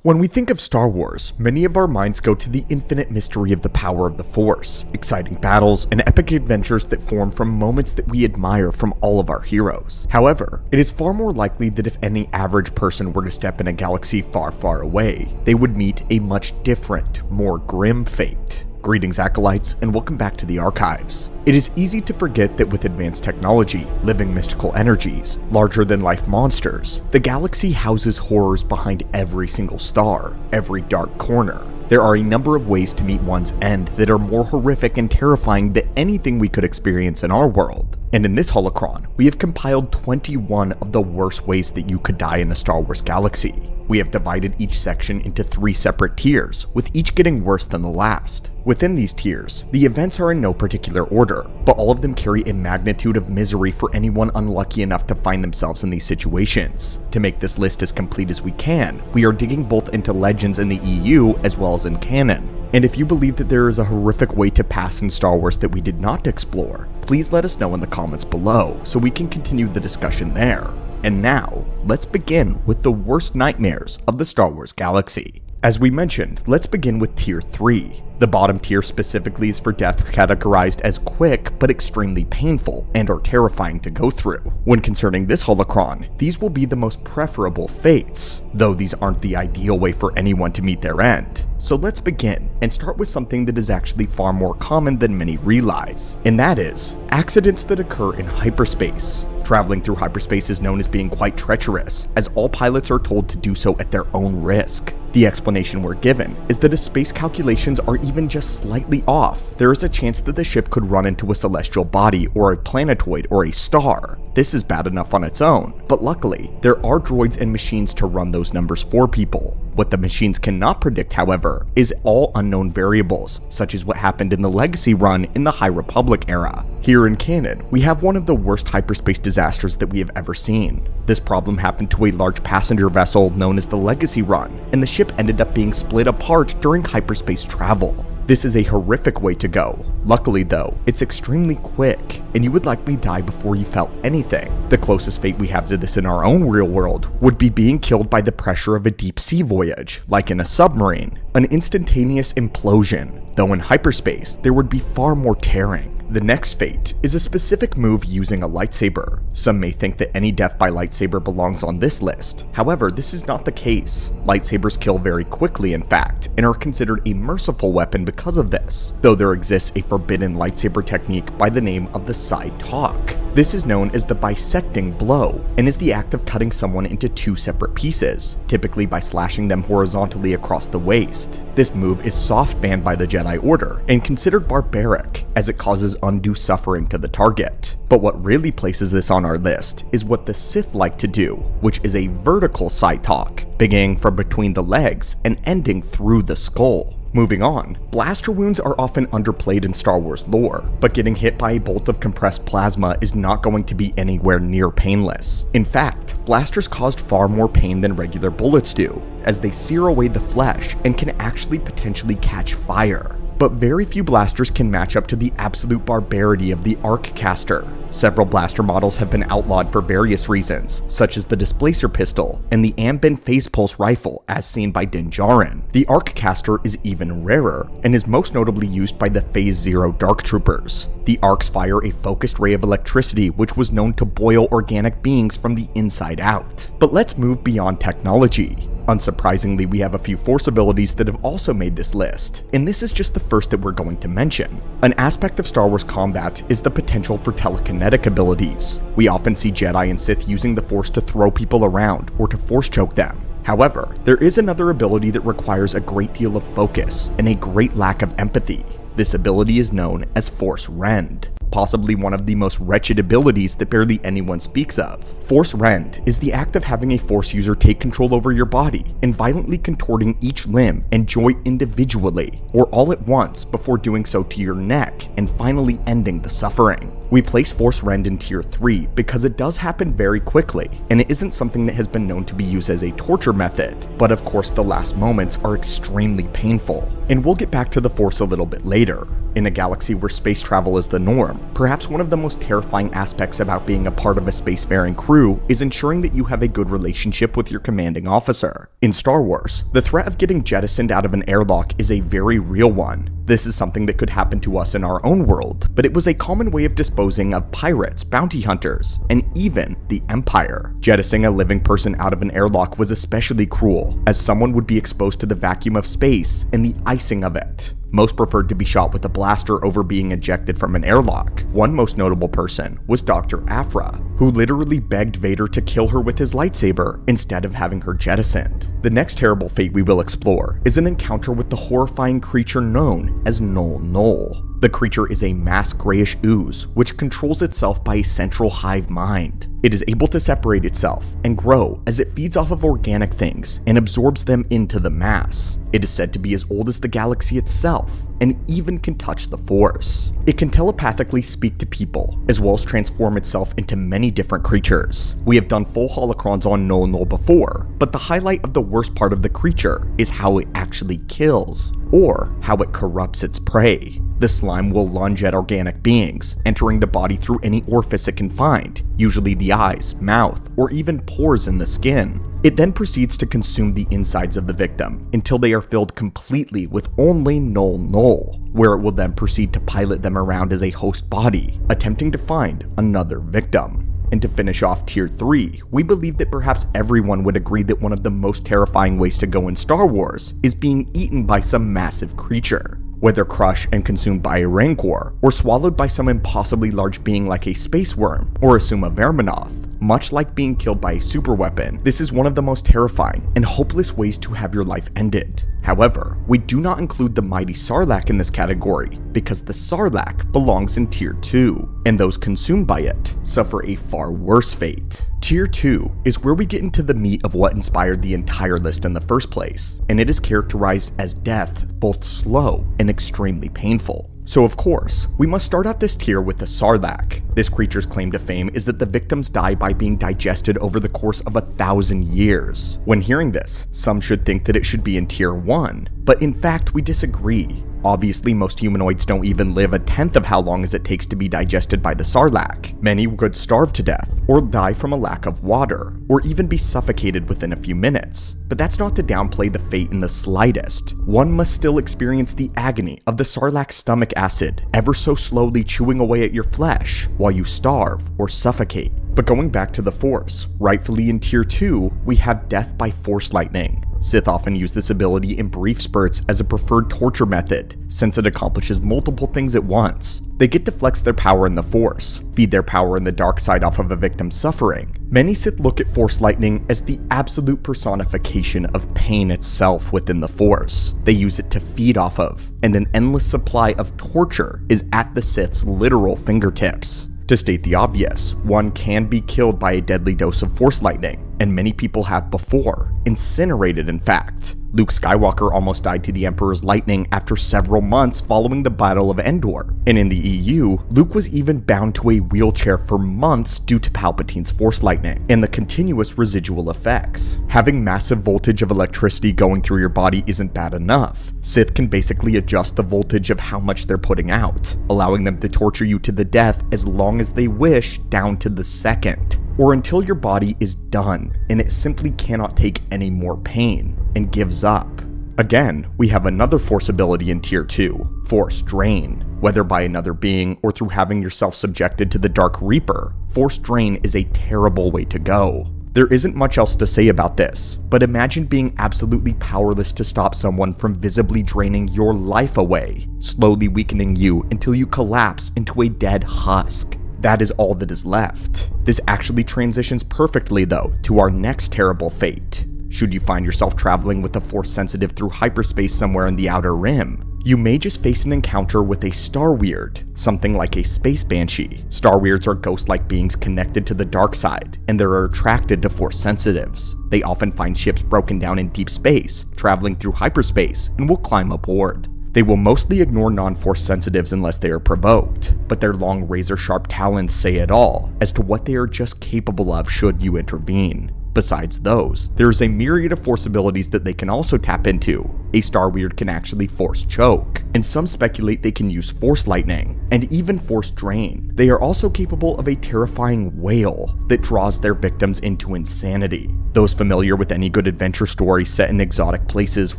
When we think of Star Wars, many of our minds go to the infinite mystery of the power of the Force, exciting battles, and epic adventures that form from moments that we admire from all of our heroes. However, it is far more likely that if any average person were to step in a galaxy far, far away, they would meet a much different, more grim fate. Greetings, Acolytes, and welcome back to the Archives. It is easy to forget that with advanced technology, living mystical energies, larger-than-life monsters, the galaxy houses horrors behind every single star, every dark corner. There are a number of ways to meet one's end that are more horrific and terrifying than anything we could experience in our world. And in this holocron, we have compiled 21 of the worst ways that you could die in a Star Wars galaxy. We have divided each section into 3 separate tiers, with each getting worse than the last. Within these tiers, the events are in no particular order, but all of them carry a magnitude of misery for anyone unlucky enough to find themselves in these situations. To make this list as complete as we can, we are digging both into legends in the EU as well as in canon. And if you believe that there is a horrific way to pass in Star Wars that we did not explore, please let us know in the comments below so we can continue the discussion there. And now, let's begin with the worst nightmares of the Star Wars galaxy. As we mentioned, let's begin with Tier 3. The bottom tier specifically is for deaths categorized as quick but extremely painful and are terrifying to go through. When concerning this holocron, these will be the most preferable fates, though these aren't the ideal way for anyone to meet their end. So let's begin and start with something that is actually far more common than many realize, and that is accidents that occur in hyperspace. Traveling through hyperspace is known as being quite treacherous, as all pilots are told to do so at their own risk. The explanation we're given is that if space calculations are even just slightly off, there is a chance that the ship could run into a celestial body or a planetoid or a star. This is bad enough on its own, but luckily, there are droids and machines to run those numbers for people. What the machines cannot predict, however, is all unknown variables, such as what happened in the Legacy run in the High Republic era. Here in canon, we have one of the worst hyperspace disasters that we have ever seen. This problem happened to a large passenger vessel known as the Legacy run, and the ship ended up being split apart during hyperspace travel. This is a horrific way to go. Luckily though, it's extremely quick, and you would likely die before you felt anything. The closest fate we have to this in our own real world would be being killed by the pressure of a deep sea voyage, like in a submarine. An instantaneous implosion, though in hyperspace, there would be far more tearing. The next fate is a specific move using a lightsaber. Some may think that any death by lightsaber belongs on this list. However, this is not the case. Lightsabers kill very quickly, in fact, and are considered a merciful weapon because of this, though there exists a forbidden lightsaber technique by the name of the side talk. This is known as the bisecting blow, and is the act of cutting someone into 2 separate pieces, typically by slashing them horizontally across the waist. This move is soft banned by the Jedi Order, and considered barbaric, as it causes undue suffering to the target. But what really places this on our list is what the Sith like to do, which is a vertical side talk, beginning from between the legs and ending through the skull. Moving on, blaster wounds are often underplayed in Star Wars lore, but getting hit by a bolt of compressed plasma is not going to be anywhere near painless. In fact, blasters caused far more pain than regular bullets do, as they sear away the flesh and can actually potentially catch fire. But very few blasters can match up to the absolute barbarity of the arc caster. Several blaster models have been outlawed for various reasons, such as the displacer pistol and the Amben phase pulse rifle as seen by Din Djarin. The arc caster is even rarer, and is most notably used by the Phase 0 Dark Troopers. The arcs fire a focused ray of electricity which was known to boil organic beings from the inside out. But let's move beyond technology. Unsurprisingly, we have a few force abilities that have also made this list, and this is just the first that we're going to mention. An aspect of Star Wars combat is the potential for telekinetic abilities. We often see Jedi and Sith using the Force to throw people around or to force choke them. However, there is another ability that requires a great deal of focus and a great lack of empathy. This ability is known as Force Rend, possibly one of the most wretched abilities that barely anyone speaks of. Force Rend is the act of having a Force user take control over your body and violently contorting each limb and joint individually, or all at once before doing so to your neck and finally ending the suffering. We place Force Rend in Tier 3 because it does happen very quickly, and it isn't something that has been known to be used as a torture method, but of course the last moments are extremely painful. And we'll get back to the Force a little bit later. In a galaxy where space travel is the norm, perhaps one of the most terrifying aspects about being a part of a spacefaring crew is ensuring that you have a good relationship with your commanding officer. In Star Wars, the threat of getting jettisoned out of an airlock is a very real one. This is something that could happen to us in our own world, but it was a common way of disposing of pirates, bounty hunters, and even the Empire. Jettisoning a living person out of an airlock was especially cruel, as someone would be exposed to the vacuum of space and the icing of it. Most preferred to be shot with a blaster over being ejected from an airlock. One most notable person was Dr. Aphra, who literally begged Vader to kill her with his lightsaber instead of having her jettisoned. The next terrible fate we will explore is an encounter with the horrifying creature known as Null Null. The creature is a mass grayish ooze which controls itself by a central hive mind. It is able to separate itself and grow as it feeds off of organic things and absorbs them into the mass. It is said to be as old as the galaxy itself and even can touch the Force. It can telepathically speak to people as well as transform itself into many different creatures. We have done full holocrons on Null Null before, but the highlight of the worst part of the creature is how it actually kills, or how it corrupts its prey. The slime will lunge at organic beings, entering the body through any orifice it can find, usually the eyes, mouth, or even pores in the skin. It then proceeds to consume the insides of the victim until they are filled completely with only Null Null, where it will then proceed to pilot them around as a host body, attempting to find another victim. And to finish off Tier 3, we believe that perhaps everyone would agree that one of the most terrifying ways to go in Star Wars is being eaten by some massive creature. Whether crushed and consumed by a rancor, or swallowed by some impossibly large being like a space worm or a Summa Verminoth, much like being killed by a superweapon, this is one of the most terrifying and hopeless ways to have your life ended. However, we do not include the mighty Sarlacc in this category, because the Sarlacc belongs in Tier 2, and those consumed by it suffer a far worse fate. Tier 2 is where we get into the meat of what inspired the entire list in the first place, and it is characterized as death, both slow and extremely painful. So of course, we must start out this tier with the Sarlacc. This creature's claim to fame is that the victims die by being digested over the course of 1,000 years. When hearing this, some should think that it should be in Tier 1, but in fact we disagree. Obviously, most humanoids don't even live 1/10 of how long as it takes to be digested by the Sarlacc. Many could starve to death, or die from a lack of water, or even be suffocated within a few minutes. But that's not to downplay the fate in the slightest. One must still experience the agony of the Sarlacc's stomach acid ever so slowly chewing away at your flesh while you starve or suffocate. But going back to the Force, rightfully in Tier 2, we have death by Force lightning. Sith often use this ability in brief spurts as a preferred torture method, since it accomplishes multiple things at once. They get to flex their power in the Force, feed their power in the dark side off of a victim's suffering. Many Sith look at Force lightning as the absolute personification of pain itself within the Force. They use it to feed off of, and an endless supply of torture is at the Sith's literal fingertips. To state the obvious, one can be killed by a deadly dose of Force lightning, and many people have before, incinerated in fact. Luke Skywalker almost died to the Emperor's lightning after several months following the Battle of Endor, and in the EU, Luke was even bound to a wheelchair for months due to Palpatine's Force lightning and the continuous residual effects. Having massive voltage of electricity going through your body isn't bad enough. Sith can basically adjust the voltage of how much they're putting out, allowing them to torture you to the death as long as they wish down to the second, or until your body is done and it simply cannot take any more pain and gives up. Again, we have another Force ability in Tier 2, Force Drain. Whether by another being or through having yourself subjected to the Dark Reaper, Force Drain is a terrible way to go. There isn't much else to say about this, but imagine being absolutely powerless to stop someone from visibly draining your life away, slowly weakening you until you collapse into a dead husk. That is all that is left. This actually transitions perfectly though to our next terrible fate. Should you find yourself traveling with a Force sensitive through hyperspace somewhere in the Outer Rim, you may just face an encounter with a Star Weird, something like a space banshee. Star Weirds are ghost-like beings connected to the dark side, and they're attracted to Force sensitives. They often find ships broken down in deep space, traveling through hyperspace, and will climb aboard. They will mostly ignore non-Force sensitives unless they are provoked, but their long razor-sharp talons say it all as to what they are just capable of should you intervene. Besides those, there's a myriad of force abilities that they can also tap into. A Star Weird can actually force choke, and some speculate they can use force lightning, and even force drain. They are also capable of a terrifying wail that draws their victims into insanity. Those familiar with any good adventure story set in exotic places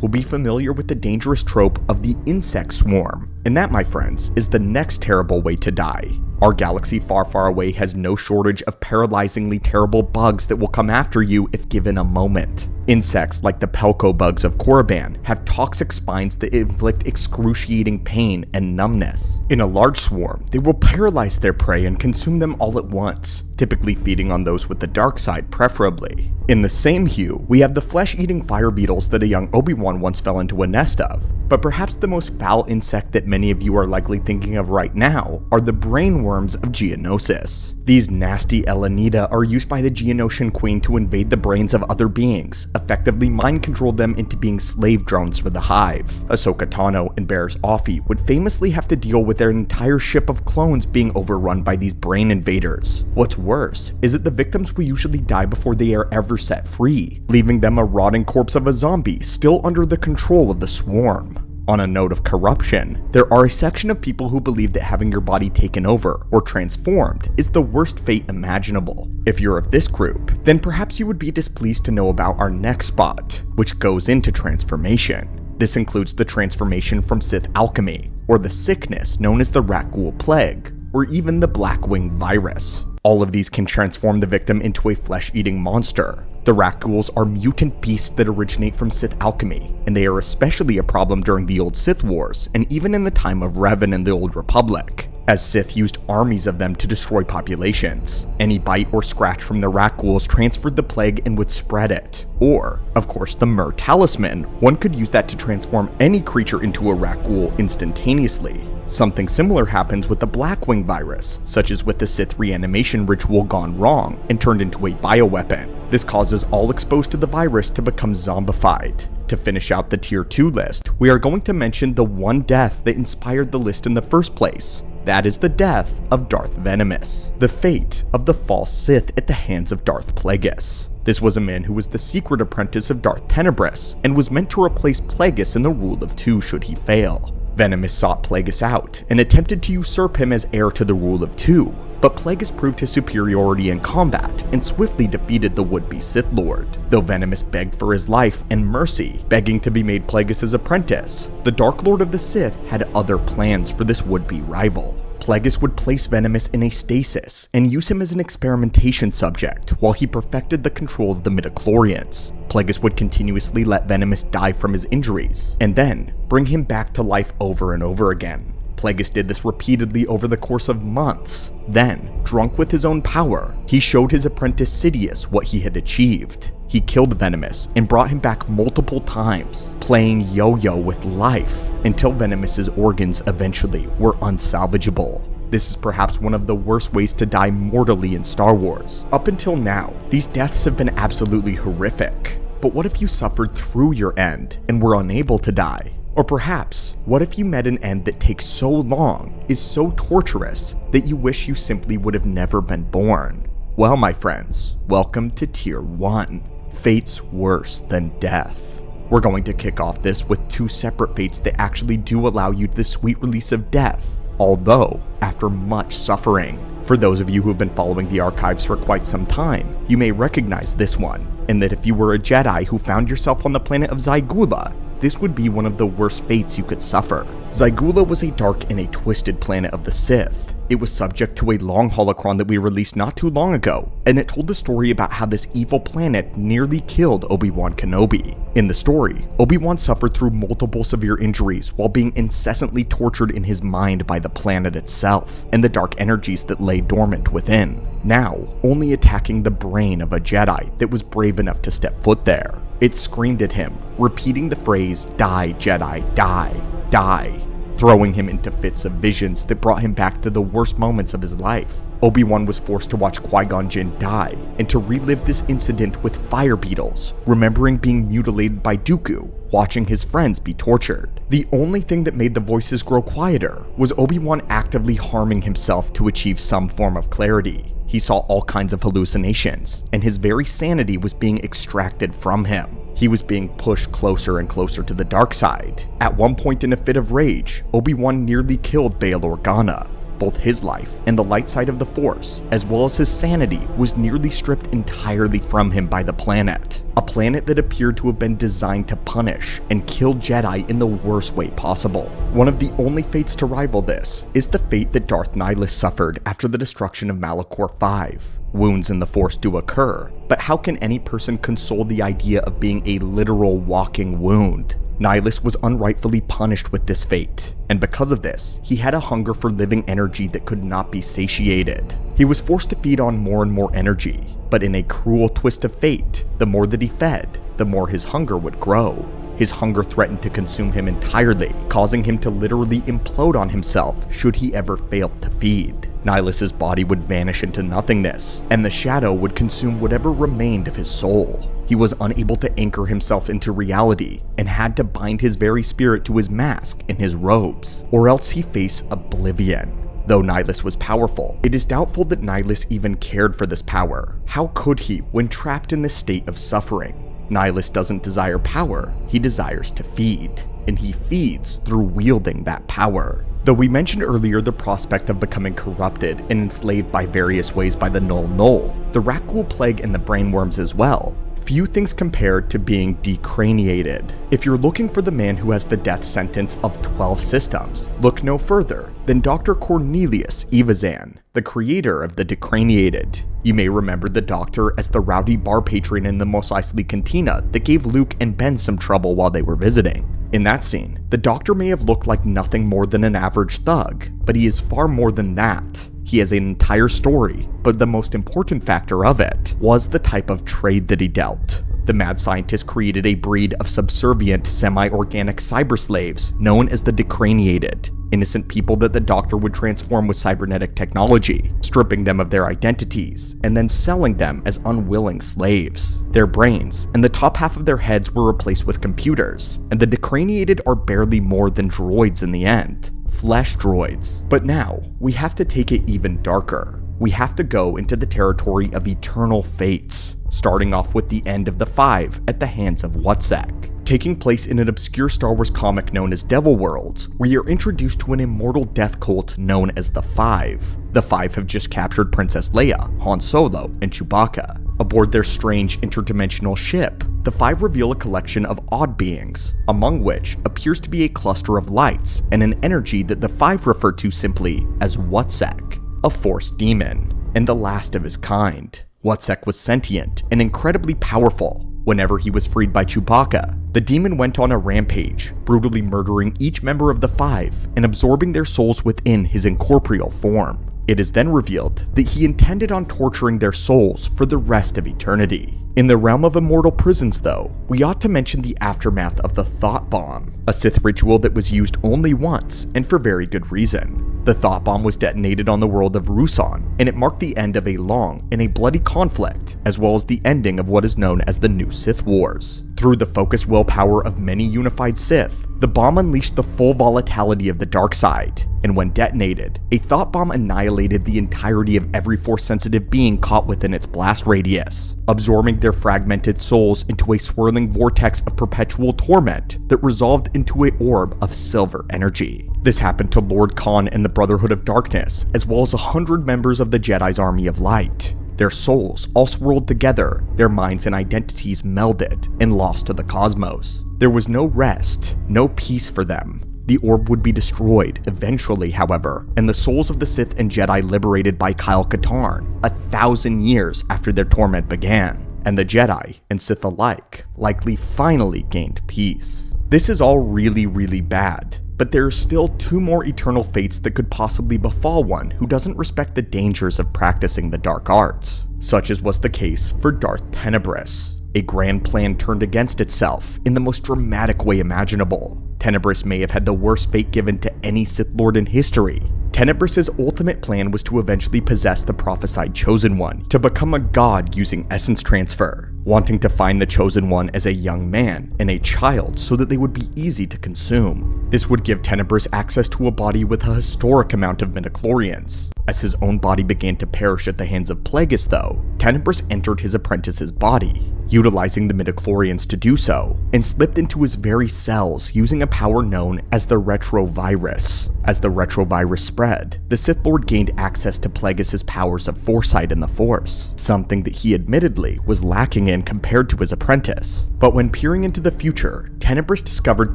will be familiar with the dangerous trope of the insect swarm. And that, my friends, is the next terrible way to die. Our galaxy far, far away has no shortage of paralyzingly terrible bugs that will come after you if given a moment. Insects like the pelco bugs of Korriban have toxic spines that inflict excruciating pain and numbness. In a large swarm, they will paralyze their prey and consume them all at once, typically feeding on those with the dark side preferably. In the same hue, we have the flesh-eating fire beetles that a young Obi-Wan once fell into a nest of, but perhaps the most foul insect that many of you are likely thinking of right now are the brainworms of Geonosis. These nasty Elenita are used by the Geonosian Queen to invade the brains of other beings, effectively mind-control them into being slave drones for the Hive. Ahsoka Tano and Barriss Offee would famously have to deal with their entire ship of clones being overrun by these brain invaders. What's worse is that the victims will usually die before they are ever set free, leaving them a rotting corpse of a zombie still under the control of the swarm. On a note of corruption, there are a section of people who believe that having your body taken over or transformed is the worst fate imaginable. If you're of this group, then perhaps you would be displeased to know about our next spot, which goes into transformation. This includes the transformation from Sith alchemy, or the sickness known as the Rakghoul Plague, or even the Blackwing Virus. All of these can transform the victim into a flesh-eating monster. The Rakghouls are mutant beasts that originate from Sith alchemy, and they are especially a problem during the old Sith Wars, and even in the time of Revan and the Old Republic, as Sith used armies of them to destroy populations. Any bite or scratch from the Rakghouls transferred the plague and would spread it. Or, of course, the Myrrh Talisman. One could use that to transform any creature into a Rakghoul instantaneously. Something similar happens with the Blackwing Virus, such as with the Sith reanimation ritual gone wrong and turned into a bioweapon. This causes all exposed to the virus to become zombified. To finish out the tier 2 list, we are going to mention the one death that inspired the list in the first place. That is the death of Darth Venomous, the fate of the false Sith at the hands of Darth Plagueis. This was a man who was the secret apprentice of Darth Tenebrous and was meant to replace Plagueis in the Rule of Two should he fail. Venomous sought Plagueis out and attempted to usurp him as heir to the Rule of Two, but Plagueis proved his superiority in combat and swiftly defeated the would-be Sith Lord. Though Venomous begged for his life and mercy, begging to be made Plagueis' apprentice, the Dark Lord of the Sith had other plans for this would-be rival. Plagueis would place Venomous in a stasis and use him as an experimentation subject while he perfected the control of the midichlorians. Plagueis would continuously let Venomous die from his injuries, and then bring him back to life over and over again. Plagueis did this repeatedly over the course of months. Then, drunk with his own power, he showed his apprentice Sidious what he had achieved. He killed Venomous and brought him back multiple times, playing yo-yo with life, until Venomous's organs eventually were unsalvageable. This is perhaps one of the worst ways to die mortally in Star Wars. Up until now, these deaths have been absolutely horrific. But what if you suffered through your end and were unable to die? Or perhaps, what if you met an end that takes so long, is so torturous, that you wish you simply would have never been born? Well, my friends, welcome to Tier 1. Fates worse than death. We're going to kick off this with two separate fates that actually do allow you the sweet release of death, although after much suffering. For those of you who have been following the archives for quite some time, you may recognize this one, and that if you were a Jedi who found yourself on the planet of Zygoula, this would be one of the worst fates you could suffer. Zygoula was a dark and a twisted planet of the Sith. It was subject to a long holocron that we released not too long ago, and it told the story about how this evil planet nearly killed Obi-Wan Kenobi. In the story, Obi-Wan suffered through multiple severe injuries while being incessantly tortured in his mind by the planet itself, and the dark energies that lay dormant within, now only attacking the brain of a Jedi that was brave enough to step foot there. It screamed at him, repeating the phrase, "Die, Jedi, die, die," throwing him into fits of visions that brought him back to the worst moments of his life. Obi-Wan was forced to watch Qui-Gon Jinn die, and to relive this incident with fire beetles, remembering being mutilated by Dooku, watching his friends be tortured. The only thing that made the voices grow quieter was Obi-Wan actively harming himself to achieve some form of clarity. He saw all kinds of hallucinations, and his very sanity was being extracted from him. He was being pushed closer and closer to the dark side. At one point in a fit of rage, Obi-Wan nearly killed Bail Organa. Both his life and the light side of the Force, as well as his sanity, was nearly stripped entirely from him by the planet. A planet that appeared to have been designed to punish and kill Jedi in the worst way possible. One of the only fates to rival this is the fate that Darth Nihilus suffered after the destruction of Malachor V. Wounds in the Force do occur, but how can any person console the idea of being a literal walking wound? Nihilus was unrightfully punished with this fate, and because of this, he had a hunger for living energy that could not be satiated. He was forced to feed on more and more energy, but in a cruel twist of fate, the more that he fed, the more his hunger would grow. His hunger threatened to consume him entirely, causing him to literally implode on himself should he ever fail to feed. Nihilus's body would vanish into nothingness, and the shadow would consume whatever remained of his soul. He was unable to anchor himself into reality, and had to bind his very spirit to his mask and his robes, or else he faced oblivion. Though Nihilus was powerful, it is doubtful that Nihilus even cared for this power. How could he when trapped in this state of suffering? Nihilus doesn't desire power, he desires to feed, and he feeds through wielding that power. Though we mentioned earlier the prospect of becoming corrupted and enslaved by various ways by the Null Null, the Rakghoul Plague and the Brainworms as well, few things compared to being decraniated. If you're looking for the man who has the death sentence of 12 systems, look no further than Dr. Cornelius Evazan, the creator of the decraniated. You may remember the Doctor as the rowdy bar patron in the Mos Eisley Cantina that gave Luke and Ben some trouble while they were visiting. In that scene, the Doctor may have looked like nothing more than an average thug, but he is far more than that. He has an entire story, but the most important factor of it was the type of trade that he dealt. The mad scientist created a breed of subservient, semi-organic cyber slaves known as the decraniated, innocent people that the Doctor would transform with cybernetic technology, stripping them of their identities, and then selling them as unwilling slaves. Their brains and the top half of their heads were replaced with computers, and the decraniated are barely more than droids in the end. Flesh droids. But now, we have to take it even darker. We have to go into the territory of eternal fates, starting off with the end of the Five at the hands of Whitesand. Taking place in an obscure Star Wars comic known as Devil Worlds, we are introduced to an immortal death cult known as the Five. The Five have just captured Princess Leia, Han Solo, and Chewbacca. Aboard their strange interdimensional ship, the Five reveal a collection of odd beings, among which appears to be a cluster of lights and an energy that the Five refer to simply as Whitesand, a Force demon, and the last of his kind. Whitesand was sentient and incredibly powerful. Whenever he was freed by Chewbacca, the demon went on a rampage, brutally murdering each member of the Five and absorbing their souls within his incorporeal form. It is then revealed that he intended on torturing their souls for the rest of eternity. In the realm of immortal prisons though, we ought to mention the aftermath of the Thought Bomb, a Sith ritual that was used only once and for very good reason. The Thought Bomb was detonated on the world of Ruusan, and it marked the end of a long and a bloody conflict, as well as the ending of what is known as the New Sith Wars. Through the focused willpower of many unified Sith, the bomb unleashed the full volatility of the dark side, and when detonated, a Thought Bomb annihilated the entirety of every Force-sensitive being caught within its blast radius, absorbing their fragmented souls into a swirling vortex of perpetual torment that resolved into an orb of silver energy. This happened to Lord Khan and the Brotherhood of Darkness, as well as 100 members of the Jedi's Army of Light. Their souls all swirled together, their minds and identities melded and lost to the cosmos. There was no rest, no peace for them. The orb would be destroyed eventually, however, and the souls of the Sith and Jedi liberated by Kyle Katarn 1,000 years after their torment began, and the Jedi and Sith alike likely finally gained peace. This is all really bad, but there are still 2 more eternal fates that could possibly befall one who doesn't respect the dangers of practicing the dark arts, such as was the case for Darth Tenebrous. A grand plan turned against itself in the most dramatic way imaginable. Tenebrous may have had the worst fate given to any Sith Lord in history. Tenebrous's ultimate plan was to eventually possess the prophesied Chosen One, to become a god using essence transfer, wanting to find the Chosen One as a young man and a child so that they would be easy to consume. This would give Tenebrous access to a body with a historic amount of midichlorians, As his own body began to perish at the hands of Plagueis though, Tenebris entered his apprentice's body, utilizing the midichlorians to do so, and slipped into his very cells using a power known as the retrovirus. As the retrovirus spread, the Sith Lord gained access to Plagueis' powers of foresight in the Force, something that he admittedly was lacking in compared to his apprentice. But when peering into the future, Tenebris discovered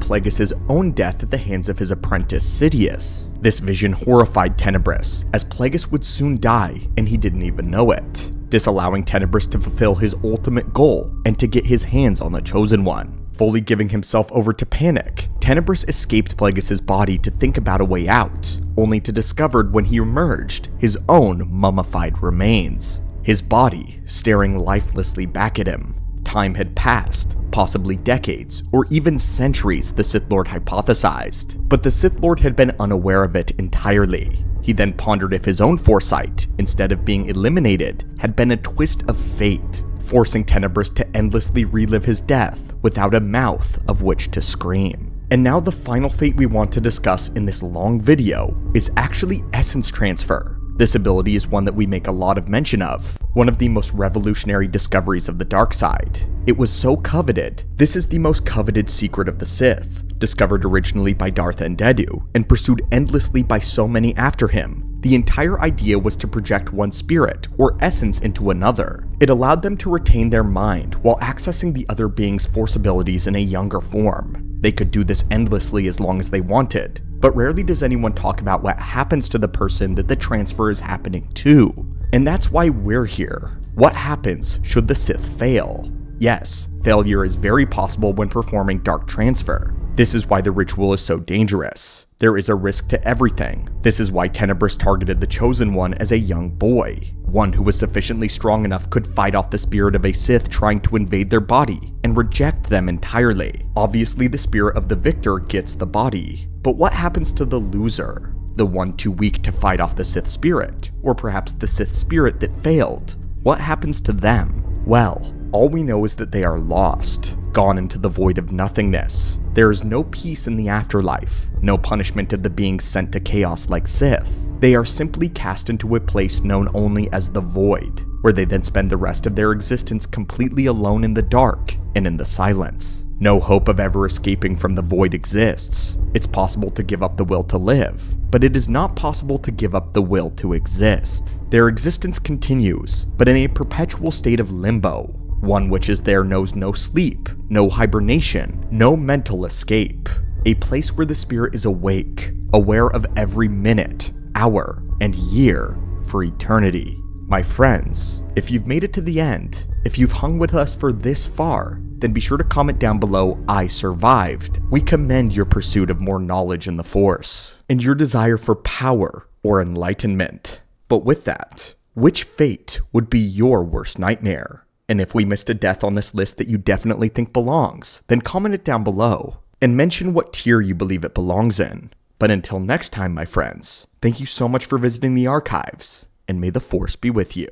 Plagueis' own death at the hands of his apprentice Sidious. This vision horrified Tenebris, as Plagueis would soon die and he didn't even know it, disallowing Tenebris to fulfill his ultimate goal and to get his hands on the Chosen One. Fully giving himself over to panic, Tenebris escaped Plagueis' body to think about a way out, only to discover when he emerged his own mummified remains, his body staring lifelessly back at him. Time had passed, possibly decades, or even centuries, the Sith Lord hypothesized, but the Sith Lord had been unaware of it entirely. He then pondered if his own foresight, instead of being eliminated, had been a twist of fate, forcing Tenebris to endlessly relive his death without a mouth of which to scream. And now the final fate we want to discuss in this long video is actually essence transfer. This ability is one that we make a lot of mention of, one of the most revolutionary discoveries of the dark side. It was so coveted. This is the most coveted secret of the Sith, discovered originally by Darth Endedu and pursued endlessly by so many after him. The entire idea was to project one spirit or essence into another. It allowed them to retain their mind while accessing the other being's force abilities in a younger form. They could do this endlessly as long as they wanted, but rarely does anyone talk about what happens to the person that the transfer is happening to. And that's why we're here. What happens should the Sith fail? Yes, failure is very possible when performing dark transfer. This is why the ritual is so dangerous. There is a risk to everything. This is why Tenebris targeted the Chosen One as a young boy. One who was sufficiently strong enough could fight off the spirit of a Sith trying to invade their body and reject them entirely. Obviously, the spirit of the victor gets the body. But what happens to the loser? The one too weak to fight off the Sith spirit? Or perhaps the Sith spirit that failed? What happens to them? Well, all we know is that they are lost, gone into the void of nothingness. There is no peace in the afterlife, no punishment of the beings sent to chaos like Sith. They are simply cast into a place known only as the Void, where they then spend the rest of their existence completely alone in the dark and in the silence. No hope of ever escaping from the void exists. It's possible to give up the will to live, but it is not possible to give up the will to exist. Their existence continues, but in a perpetual state of limbo. One which is there knows no sleep, no hibernation, no mental escape. A place where the spirit is awake, aware of every minute, hour, and year for eternity. My friends, if you've made it to the end, if you've hung with us for this far, then be sure to comment down below, "I survived." We commend your pursuit of more knowledge in the Force, and your desire for power or enlightenment. But with that, which fate would be your worst nightmare? And if we missed a death on this list that you definitely think belongs, then comment it down below, and mention what tier you believe it belongs in. But until next time, my friends, thank you so much for visiting the archives, and may the Force be with you.